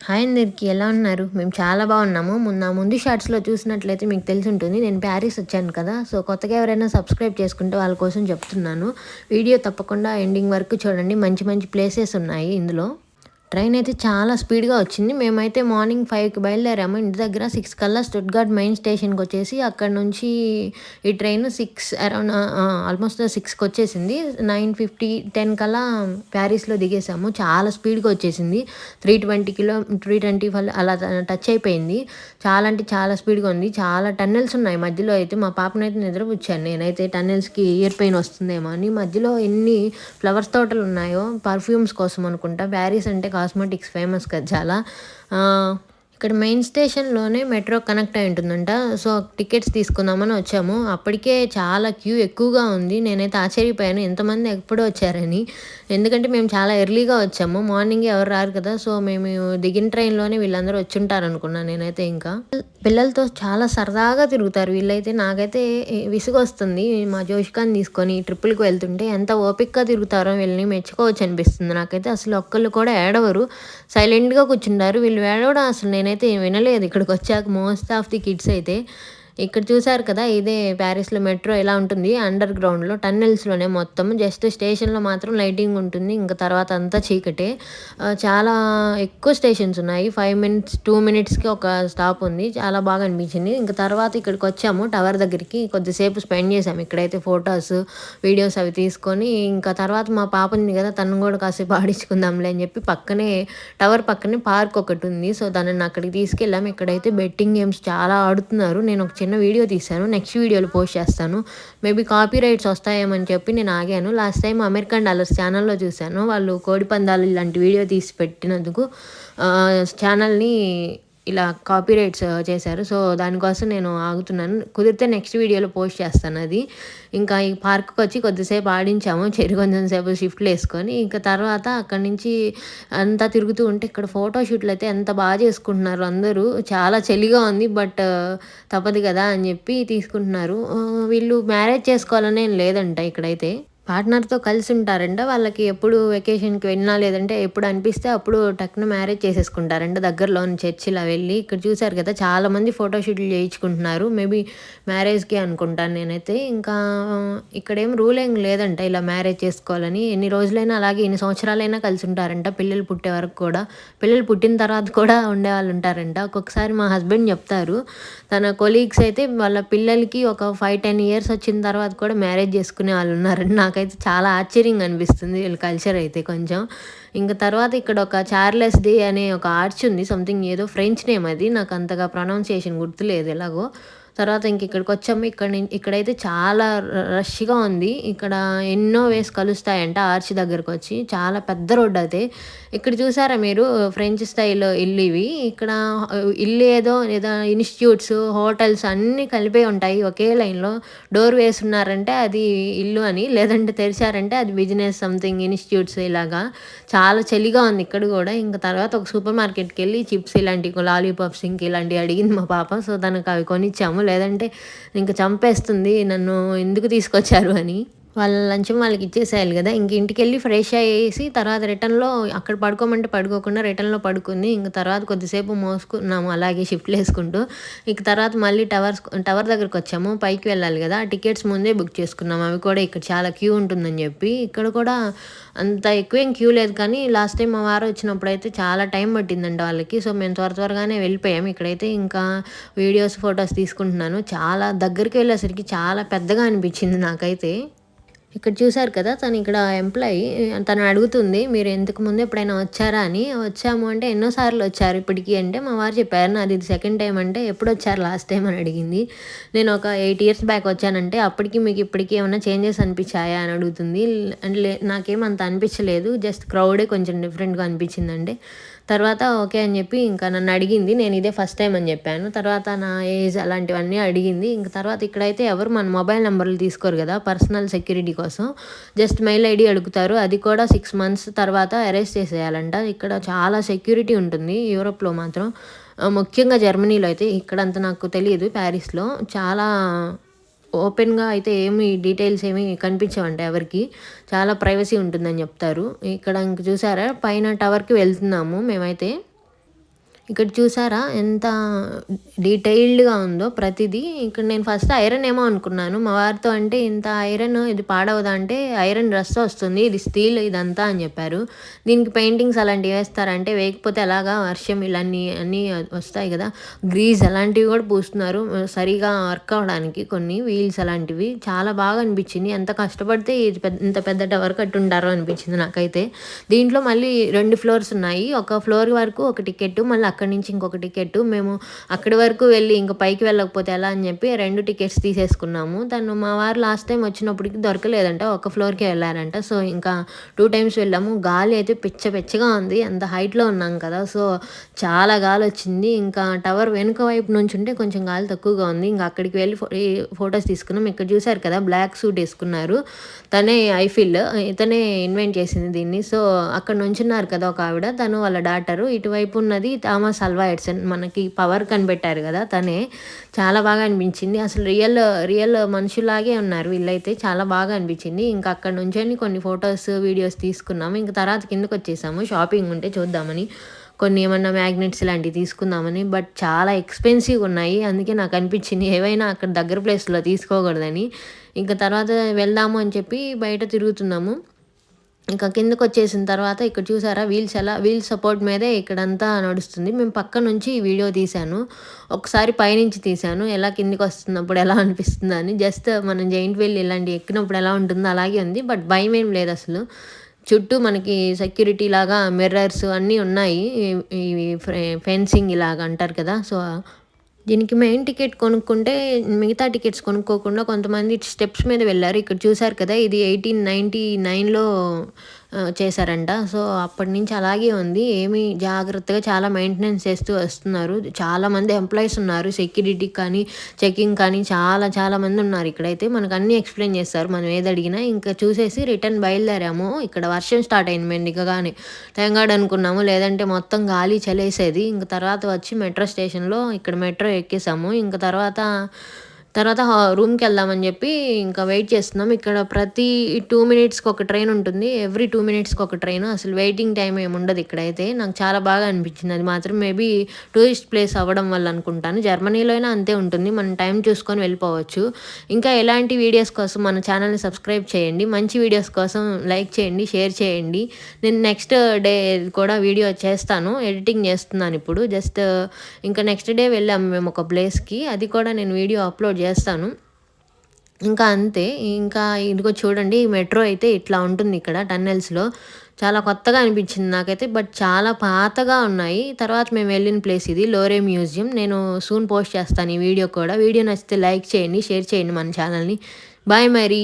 Hi అందరికి ఎలా ఉన్నారు? మేము చాలా బాగున్నాము. ముందు షార్ట్స్‌లో చూసినట్లయితే మీకు తెలిసుంటుంది. నేను ప్యారిస్ వచ్చాను కదా! సో, కొత్తగా ఎవరైనా సబ్స్క్రైబ్ చేసుకుంటే వాళ్ళ కోసం చెప్తున్నాను. వీడియో తప్పకుండా ఎండింగ్ వరకు చూడండి. మంచి మంచి ప్లేసెస్ ఉన్నాయి ఇందులో. ట్రైన్ అయితే చాలా స్పీడ్‌గా వచ్చింది. మేమైతే మార్నింగ్ 5కి బయలుదేరాము. ఇంటి దగ్గర 6 కల్లా స్టుట్‌గార్ట్ మెయిన్ స్టేషన్‌కొచ్చేసి అక్కడి నుంచి ఈ ట్రైన్ 6 అరౌండ్ ఆల్మోస్ట్ 6కి వచ్చేసింది. 9:50, 10 కల్లా ప్యారిస్‌లో దిగేసాము. చాలా స్పీడ్‌గా వచ్చేసింది. 325 అలా టచ్ అయిపోయింది. చాలా అంటే చాలా స్పీడ్‌గా ఉంది. చాలా టన్నెల్స్ ఉన్నాయి మధ్యలో అయితే. మా పాపనైతే నిద్రపుచ్చాను నేనైతే టన్నెల్స్‌కి ఇయర్ పెయిన్ వస్తుందేమో అని. మధ్యలో ఎన్ని ఫ్లవర్స్ తోటలు ఉన్నాయో పర్ఫ్యూమ్స్ కోసం అనుకుంటా. ప్యారిస్ అంటే కాస్మెటిక్స్ ఫేమస్ కదా చాలా. ఇక్కడ మెయిన్ స్టేషన్‌లోనే మెట్రో కనెక్ట్ అయి ఉంటుందంట. సో, టికెట్స్ తీసుకుందామని వచ్చాము. అప్పటికే చాలా క్యూ ఎక్కువగా ఉంది. నేనైతే ఆశ్చర్యపోయాను ఎంతమంది ఎప్పుడో వచ్చారని. ఎందుకంటే మేము చాలా ఎర్లీగా వచ్చాము. మార్నింగే ఎవరు రారు కదా! సో, మేము దిగిన ట్రైన్‌లోనే వీళ్ళందరూ వచ్చుంటారనుకున్నాను నేనైతే ఇంకా. పిల్లలతో చాలా సరదాగా తిరుగుతారు వీళ్ళైతే. నాకైతే విసుగొస్తుంది. మా జోష్కాని తీసుకొని ట్రిప్పులకి వెళ్తుంటే ఎంత ఓపికగా తిరుగుతారో వీళ్ళని మెచ్చుకోవచ్చు అనిపిస్తుంది నాకైతే. అసలు ఒక్కళ్ళు కూడా ఏడవరు. సైలెంట్‌గా కూర్చుంటారు. వీళ్ళు ఏడవడం అసలు నేనైతే వినలేదు ఇక్కడికొచ్చాక మోస్ట్ ఆఫ్ ది కిడ్స్ అయితే. ఇక్కడ చూసారు కదా! ఇదే ప్యారిస్‌లో మెట్రో ఎలా ఉంటుంది అండర్ గ్రౌండ్‌లో టన్నెల్స్‌లోనే మొత్తం. జస్ట్ స్టేషన్‌లో మాత్రం లైటింగ్ ఉంటుంది. ఇంక తర్వాత అంతా చీకటే. చాలా ఎక్కువ స్టేషన్స్ ఉన్నాయి. 5 మినిట్స్, 2 మినిట్స్‌కి ఒక స్టాప్ ఉంది. చాలా బాగా అనిపించింది. ఇంక తర్వాత ఇక్కడికొచ్చాము టవర్ దగ్గరికి. కొద్దిసేపు స్పెండ్ చేశాము ఇక్కడైతే ఫోటోస్, వీడియోస్ అవి తీసుకొని ఇంకా తర్వాత మా పాప ఉంది కదా! తనను కూడా కాసేపు ఆడించుకుందాంలే అని చెప్పి పక్కనే టవర్ పక్కనే పార్క్ ఒకటుంది. సో, తనని అక్కడికి తీసుకెళ్ళాము. ఇక్కడైతే బెట్టింగ్ గేమ్స్ చాలా ఆడుతున్నారు. నేను ఒక చిన్న వీడియో తీశాను. నెక్స్ట్ వీడియోలో పోస్ట్ చేస్తాను. మేబీ కాపీ రైట్స్ వస్తాయేమని చెప్పి నేను ఆగాను. లాస్ట్ టైం అమెరికన్ డాలర్స్ ఛానల్‌లో చూశాను. వాళ్ళు కోడిపందాలు ఇలాంటి వీడియో తీసి పెట్టినందుకు ఛానల్‌ని ఇలా కాపీ రైట్స్ చేశారు. సో, దానికోసం నేను ఆగుతున్నాను. కుదిరితే నెక్స్ట్ వీడియోలో పోస్ట్ చేస్తాను అది. ఇంకా ఈ పార్క్‌కొచ్చి కొద్దిసేపు ఆడించాము. కొంచెం సేపు షిఫ్ట్‌లేసుకొని. ఇంక తర్వాత అక్కడి నుంచి అంతా తిరుగుతూ ఉంటే ఇక్కడ ఫోటో షూట్‌లయితే ఎంత చేసుకుంటున్నారో అందరూ. చాలా చలిగా ఉంది. బట్ తప్పదు కదా! అని చెప్పి తీసుకుంటున్నారు. వీళ్ళు మ్యారేజ్ చేసుకోవాలనేం లేదంట ఇక్కడైతే. పార్ట్నర్‌తో కలిసుంటారంట. వాళ్ళకి ఎప్పుడు వెకేషన్‌కి వెళ్ళినా, లేదంటే ఎప్పుడు అనిపిస్తే అప్పుడు టక్కున మ్యారేజ్ చేసేసుకుంటారంట. దగ్గరలోని చర్చిలా వెళ్ళి. ఇక్కడ చూసారు కదా! చాలామంది ఫోటోషూట్లు చేయించుకుంటున్నారు. మేబీ మ్యారేజ్‌కి అనుకుంటాను నేనైతే. ఇంకా ఇక్కడేం రూల్ ఏం లేదంట ఇలా మ్యారేజ్ చేసుకోవాలని. ఎన్ని రోజులైనా అలాగే ఎన్ని సంవత్సరాలైనా కలిసుంటారంట. పిల్లలు పుట్టే వరకు కూడా. పిల్లలు పుట్టిన తర్వాత కూడా ఉండేవాళ్ళు ఉంటారంట. ఒక్కొక్కసారి మా హస్బెండ్ చెప్తారు. తన కొలీగ్స్ అయితే వాళ్ళ పిల్లలకి ఒక 5, 10 ఇయర్స్ వచ్చిన తర్వాత కూడా మ్యారేజ్ చేసుకునే వాళ్ళు ఉన్నారండి. నాకైతే చాలా ఆశ్చర్యంగా అనిపిస్తుంది వీళ్ళ కల్చర్ అయితే కొంచెం. ఇంక తర్వాత ఇక్కడ ఒక చార్లెస్ డే అనే ఒక ఆర్చ్ ఉంది. సంథింగ్ ఏదో ఫ్రెంచ్ నేమ్ అది. నాకు అంతగా ప్రొనౌన్సియేషన్ గుర్తులేదు ఎలాగో. తర్వాత ఇక్కడికొచ్చాము. ఇక్కడైతే చాలా రష్‌గా ఉంది. ఇక్కడ ఎన్నో వేస్ కలుస్తాయంట ఆర్చ్ దగ్గరకొచ్చి. చాలా పెద్ద రోడ్ అదే. ఇక్కడ చూసారా మీరు ఫ్రెంచ్ స్టైల్ ఇల్లు ఇవి. ఇక్కడ ఇల్లు ఏదో ఇన్‌స్టిట్యూట్స్, హోటల్స్ అన్నీ కలిపే ఉంటాయి ఒకే లైన్‌లో. డోర్ వేసున్నారంటే అది ఇల్లు అని. లేదంటే తెరిచారంటే అది బిజినెస్ సంథింగ్ ఇన్‌స్టిట్యూట్స్ ఇలాగా. చాలా చలిగా ఉంది ఇక్కడ గూడా. ఇంక తర్వాత ఒక సూపర్ మార్కెట్‌కెళ్ళి చిప్స్ ఇలాంటివి లాలీపాప్స్ ఇంక ఇలాంటివి అడిగింది మా పాప. సో, తనకు అవి కొనిచ్చాము. లేదంటే ఇంక చంపేస్తుంది నన్ను ఎందుకు తీసుకొచ్చారు అని. వాళ్ళ లంచం వాళ్ళకిచ్చేసేయాలి గదా! ఇంక ఇంటికెళ్ళి ఫ్రెష్ అయ్యేసి తర్వాత రిటర్న్‌లో అక్కడ పడుకోమంటే పడుకోకుండా రిటర్న్‌లో పడుకుంది. ఇంక తర్వాత కొద్దిసేపు మోసుకున్నాము అలాగే షిఫ్ట్‌లేసుకుంటూ. ఇక తర్వాత మళ్ళీ టవర్ దగ్గరకొచ్చాము. పైకి వెళ్ళాలి గదా! టికెట్స్ ముందే బుక్ చేసుకున్నాము. అవి కూడా ఇక్కడ చాలా క్యూ ఉంటుందని జెప్పి. ఇక్కడ కూడా అంత ఎక్కువేం క్యూ లేదు కానీ లాస్ట్ టైం మా వారు వచ్చినప్పుడైతే చాలా టైం పట్టిందంట వాళ్ళకి. సో, మేము త్వరగానే వెళ్ళిపోయాం. ఇక్కడైతే ఇంకా వీడియోస్, ఫోటోస్ తీసుకుంటున్నాను. చాలా దగ్గరికి వెళ్ళేసరికి చాలా పెద్దగా అనిపించింది నాకైతే. ఇక్కడ చూసారు కదా! తనిక్కడ ఎంప్లాయీ. తను అడుగుతుంది, "మీరు ఇంతకు ముందు ఎప్పుడైనా వచ్చారా?" అని. "వచ్చాము" అంటే, "ఎన్నో సార్లు వచ్చారు ఇప్పటికి" అంటే, మా వారు చెప్పారు, "నాది ఇది సెకండ్ టైమ్" అంటే, "ఎప్పుడొచ్చారు లాస్ట్ టైమ్" అని అడిగింది. నేను ఒక 8 ఇయర్స్ బ్యాక్ వచ్చానంటే, "అప్పటికి మీకు ఇప్పటికి ఏమన్నా చేంజెస్ అనిపించాయా?" అని అడుగుతుంది. అంటే నాకేం అంత అనిపించలేదు. జస్ట్ క్రౌడే కొంచెం డిఫరెంట్‌గా అనిపించిందండి. తర్వాత ఓకే అని చెప్పి ఇంకా నన్ను అడిగింది. నేను ఇదే ఫస్ట్ టైమ్ అని చెప్పాను. తర్వాత నా ఏజ్ అలాంటివన్నీ అడిగింది. ఇంక తర్వాత ఇక్కడైతే ఎవరు మన మొబైల్ నంబర్లు తీసుకోరు కదా! పర్సనల్ సెక్యూరిటీ కోసం. జస్ట్ మెయిల్ ఐడీ అడుగుతారు. అది కూడా 6 మంత్స్ తర్వాత అరెస్ట్ చేసేయాలంట. ఇక్కడ చాలా సెక్యూరిటీ ఉంటుంది యూరోప్‌లో మాత్రం. ముఖ్యంగా జర్మనీలో అయితే. ఇక్కడంత నాకు తెలీదు ప్యారిస్‌లో. చాలా ఓపెన్‌గా అయితే డీటెయిల్స్ ఏమి కనిపించవంట ఎవరికీ. చాలా ప్రైవసీ ఉంటుందని చెప్తారు. ఇక్కడ ఇంక చూసారా పైన టవర్‌కి వెళ్తున్నాము మేమైతే. ఇక్కడ చూసారా ఎంత డీటెయిల్డ్‌గా ఉందో ప్రతిదీ. ఇక్కడ నేను ఫస్ట్ ఐరన్ ఏమో అనుకున్నాను. మా వారితో అంటే ఇంత ఐరన్ ఇది పాడవదా అంటే ఐరన్ రస్ట్ వస్తుంది. ఇది స్టీల్ ఇదంతా అని చెప్పారు. దీనికి పెయింటింగ్స్ అలాంటివి వేస్తారంటే వేయకపోతే ఎలాగా వర్షం ఇలా అన్నీ వస్తాయి కదా! గ్రీజ్ అలాంటివి కూడా పూస్తున్నారు. సరిగా వర్క్ అవ్వడానికి కొన్ని వీల్స్ అలాంటివి. చాలా బాగా అనిపించింది. ఎంత కష్టపడితే ఇది ఇంత పెద్ద టవర్ కట్టుంటారో అనిపించింది నాకైతే. దీంట్లో మళ్ళీ 2 ఫ్లోర్స్ ఉన్నాయి. ఒక ఫ్లోర్ వరకు ఒక టికెట్టు మళ్ళీ అక్కడి నుంచి ఇంకొక టికెట్టు. మేము అక్కడి వరకు వెళ్ళి ఇంక పైకి వెళ్ళకపోతే ఎలా అని చెప్పి 2 టికెట్స్ తీసేసుకున్నాము. మా వారు లాస్ట్ టైం వచ్చినప్పటికి దొరకలేదంట. ఒక ఫ్లోర్‌కే వెళ్ళారంట. సో, ఇంకా 2 టైమ్స్ వెళ్ళాము. గాలి అయితే పిచ్చగా ఉంది. అంత హైట్‌లో ఉన్నాం కదా! సో, చాలా గాలొచ్చింది. ఇంకా టవర్ వెనుక వైపు నుంచుంటే కొంచెం గాలి తక్కువగా ఉంది. ఇంక అక్కడికి వెళ్ళి ఫోటోస్ తీసుకున్నాం. ఇక్కడ చూసారు కదా! బ్లాక్ సూట్ ఏసుకున్నారు. తనే ఐఫిల్. ఇతనే ఇన్వెంట్ చేసింది దీన్ని. సో, అక్కడ నుంచున్నారు కదా ఒక ఆవిడ. తను వాళ్ళ డాటరు. ఇటువైపు ఉన్నది థామస్ అల్వా ఎడిసన్. మనకి పవర్ కనిపెట్టారు కదా! తనే. చాలా బాగా అనిపించింది. అసలు రియల్ మనుషుల్లాగే ఉన్నారు వీళ్ళైతే. చాలా బాగా అనిపించింది. ఇంకా అక్కడ నుంచొని కొన్ని ఫోటోస్, వీడియోస్ తీసుకున్నాము. ఇంక తర్వాత కిందకొచ్చేసాము. షాపింగ్ ఉంటే చూద్దామని. కొన్ని ఏమన్నా మ్యాగ్నెట్స్ ఇలాంటివి తీసుకుందామని. బట్ చాలా ఎక్స్‌పెన్సివ్‌గా ఉన్నాయి. అందుకే నాకు అనిపించింది ఏవైనా అక్కడ దగ్గర ప్లేస్‌లో తీసుకోకూడదని. ఇంక తర్వాత వెళ్దాము అని చెప్పి బయట తిరుగుతున్నాము. ఇంకా కిందకొచ్చేసిన తర్వాత ఇక్కడ చూసారా వీల్ సపోర్ట్ మీదే ఇక్కడంతా నడుస్తుంది. మేము పక్క నుంచి వీడియో తీశాను. ఒకసారి పైనుంచి తీశాను. ఎలా కిందకొస్తున్నప్పుడు ఎలా అనిపిస్తుందా అని. జస్ట్ మనం జెయింట్ వీల్ ఇలాంటివి ఎక్కినప్పుడు ఎలా ఉంటుందో అలాగే ఉంది. బట్ భయమేం లేదసలు. చుట్టూ మనకి సెక్యూరిటీ లాగా మిర్రర్స్ అన్నీ ఉన్నాయి. ఇవి ఫెన్సింగ్ ఇలాగ అంటారు కదా! సో, దీనికి మెయిన్ టికెట్ కొనుక్కుంటే మిగతా టికెట్స్ కొనుక్కోకుండా కొంతమంది స్టెప్స్ మీద వెళ్లారు. ఇక్కడ చూసారు కదా! ఇది 1899లో చేశారంట. సో, అప్పటి నుంచి అలాగే ఉంది. ఏమి జాగ్రత్తగా చాలా మెయింటెనెన్స్ చేస్తూ వస్తున్నారు. చాలామంది ఎంప్లాయీస్ ఉన్నారు. సెక్యూరిటీ కానీ, చెకింగ్ కానీ చాలా మంది ఉన్నారు ఇక్కడైతే. మనకు అన్నీ ఎక్స్‌ప్లెయిన్ చేస్తారు మనం ఏది అడిగినా. ఇంకా చూసేసి రిటర్న్ బయలుదేరాము. ఇక్కడ వర్షం స్టార్ట్ అయింది మేము దిగగానే. థాంక్ గాడ్ అనుకున్నాము. లేదంటే మొత్తం గాలి చలేసేది. ఇంక తర్వాత వచ్చి మెట్రో స్టేషన్‌లో ఇక్కడ మెట్రో ఎక్కేసాము. ఇంక తర్వాత రూమ్‌కెళ్దామని జెప్పి ఇంకా వెయిట్ చేస్తున్నాం. ఇక్కడ ప్రతి 2 మినిట్స్‌కి ఒక ట్రైన్ ఉంటుంది. ఎవ్రీ 2 మినిట్స్‌కి ఒక ట్రైను. అసలు వెయిటింగ్ టైమ్ ఏముండదు ఇక్కడైతే. నాకు చాలా బాగా అనిపించింది. అది మాత్రం మేబీ టూరిస్ట్ ప్లేస్ అవ్వడం వల్ల అనుకుంటాను. జర్మనీలో అయినా అంతే ఉంటుంది. మనం టైం చూసుకొని వెళ్ళిపోవచ్చు. ఇంకా ఎలాంటి వీడియోస్ కోసం మన ఛానల్‌ని సబ్స్క్రైబ్ చేయండి. మంచి వీడియోస్ కోసం లైక్ చేయండి, షేర్ చేయండి. నేను నెక్స్ట్ డే కూడా వీడియో చేస్తాను. ఎడిటింగ్ చేస్తున్నాను ఇప్పుడు. జస్ట్ ఇంకా నెక్స్ట్ డే వెళ్ళాము మేము ఒక ప్లేస్‌కి. అది కూడా నేను వీడియో అప్లోడ్ చేస్తాను. ఇంకా అంతే. ఇంకా ఇదిగో చూడండి మెట్రో అయితే ఇట్లా ఉంటుంది ఇక్కడ టన్నెల్స్‌లో. చాలా కొత్తగా అనిపించింది నాకైతే. బట్ చాలా పాతగా ఉన్నాయి. తర్వాత మేము వెళ్ళిన ప్లేస్ ఇది లోరే మ్యూజియం. నేను సూన్ పోస్ట్ చేస్తాను ఈ వీడియో కూడా. వీడియో నచ్చితే లైక్ చేయండి, షేర్ చేయండి మన ఛానల్‌ని. బాయ్ మరి.